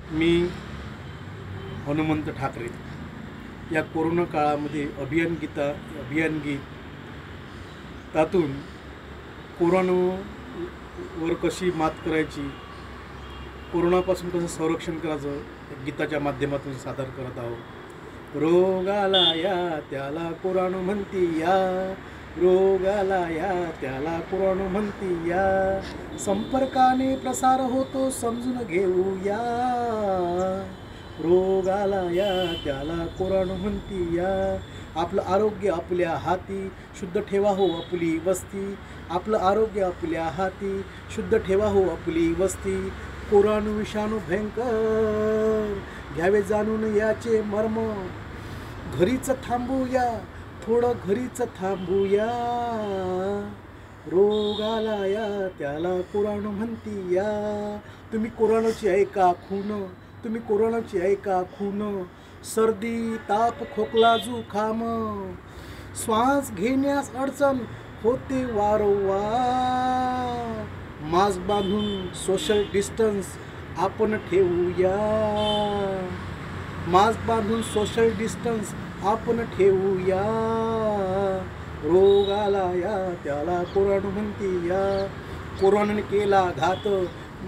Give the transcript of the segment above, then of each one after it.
मी हनुमंत ठाकरे या कोरोना काळामध्ये अभियान गीत त्यातून कोरोनावर कशी मात करायची, कोरोनापासून कसं संरक्षण करायचं गीताच्या माध्यमातून सादर करत आहोत। रोगाला या त्याला कोरोना म्हणती या, रोगाला या त्याला कोरोना म्हणती या, संपर्काने प्रसार होतो समजून घेऊया, रोगाला या त्याला कोरोना म्हणती या। आपलं आरोग्य आपल्या हाती, शुद्ध ठेवा हो आपली वस्ती, आपलं आरोग्य आपल्या हाती, शुद्ध ठेवा हो आपली वस्ती। कोरोना विषाणू भयंकर, घ्यावे जाणून याचे मर्म, घरीच थांबूया, थोडं घरीच थांबूया, रोगाला या त्याला कोरोना म्हणती या। तुम्ही कोरोनाची ऐका खून, तुम्ही कोरोनाची ऐका खून, सर्दी ताप खोकला जुखाम, श्वास घेण्यास अडचण होते वारंवार, मास्क बांधून सोशल डिस्टन्स आपण ठेवूया, मास्क बांधून सोशल डिस्टन्स आपण ठेवूया, रोगाला या त्याला कोरोना म्हणती या। कोरोनाने केला घात,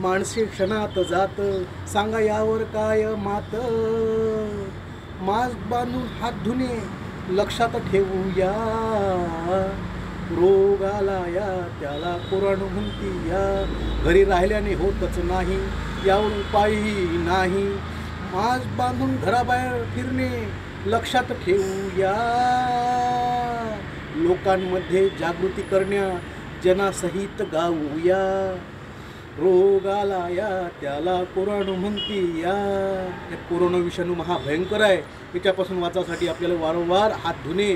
माणसे क्षणात जात, सांगा यावर काय मात, मास्क बांधून हात धुणे लक्षात ठेवूया, रोगाला या त्याला कोरोना म्हणती या। घरी राहिल्याने होतच नाही यावर उपायही नाही, मास्क बांधून घराबाहेर फिरणे लक्षात ठेवूया, लोकांमध्ये जागृती करण्या जनासहित गाऊया, रोगाला या त्याला कोरोना म्हणती या। कोरोना विषाणू महाभयंकर आहे, याच्यापासून वाचण्यासाठी आपल्याला वारंवार हात धुणे,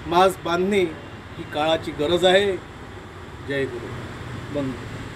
मास्क बांधणे ही काळाची गरज आहे। जय गुरु बंद।